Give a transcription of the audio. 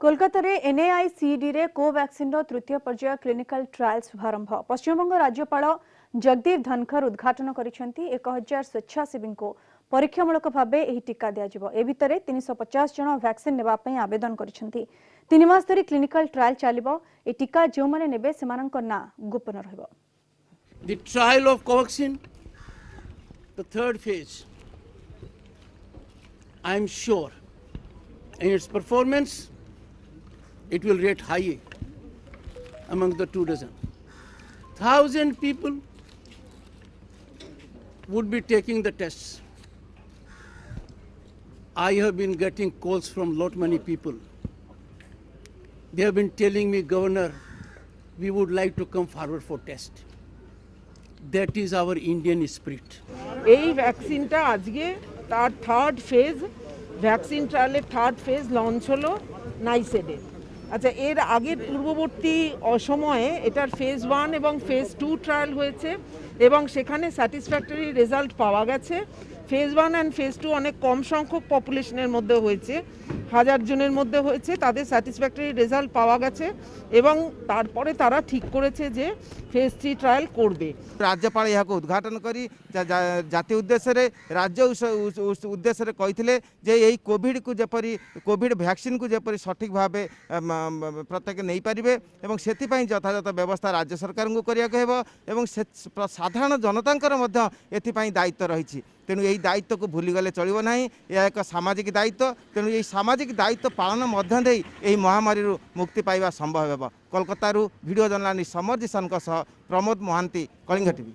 कोलकाता रे एनएआईसीडी रे कोवैक्सिन तृतीय पर्याय क्लिनिकल ट्रायल शुभारंभ पश्चिमबंग राज्यपाल जगदीप धनखर उद्घाटन करिसेंती 1000 स्वेच्छासेवी को परीक्षामूलक भाव यह टीका दिज्व ए भितर 350 जन वैक्सीन नेबा पई आवेदन करिसेंती 3 मास धरी क्लिनिकल ट्रायल चलिबो ए टीका जो माने नेबे सेमानक ना गोपन रहबो। The trial of Covaxin, the third phase, I am sure in its performance it will rate high among the 24,000. 1,000 people would be taking the tests. I have been getting calls from lot many people. They have been telling me, Governor, we would like to come forward for test. That is our Indian spirit. এই ভ্যাকসিনটা আজকে তার third phase vaccine ট্রায়ালের third phase launch হলো নাইসেডে। আচ্ছা, এর আগের পূর্ববর্তী সময়ে এটার ফেজ 1 এবং ফেজ 2 ট্রায়াল হয়েছে এবং সেখানে স্যাটিসফ্যাক্টরি রেজাল্ট পাওয়া গেছে। ফেজ 1 অ্যান্ড ফেজ 2 অনেক কম সংখ্যক পপুলেশনের মধ্যে হয়েছে, 1000 জনের মধ্যে হয়েছে, তাদের স্যাটিসফ্যাক্টরি রেজাল্ট পাওয়া গেছে এবং তারপরে তারা ঠিক করেছে যে ফেজ 3 ট্রায়াল করবে। राज्यपाल यहाँ उद्घाटन करी जाति उद्देश्य राज्य उद्देश्य कही जे यही कोविड को जपरी कोविड वैक्सीन को जपरी सठिक भाव प्रत्येक नहीं पारे और से यथायथ व्यवस्था राज्य सरकार को करने साधारण जनता एपाई दायित्व रही। तेणु यही दायित्व को भूलीगले चलो ना, यह एक सामाजिक दायित्व। तेणु यही सामाजिक दायित्व पालन मध्य यही महामारी मुक्ति पाइबा संभव है। कोलकाता वीडियो जर्नालिस्ट समर जिसन प्रमोद महांती, कलिंग टीवी।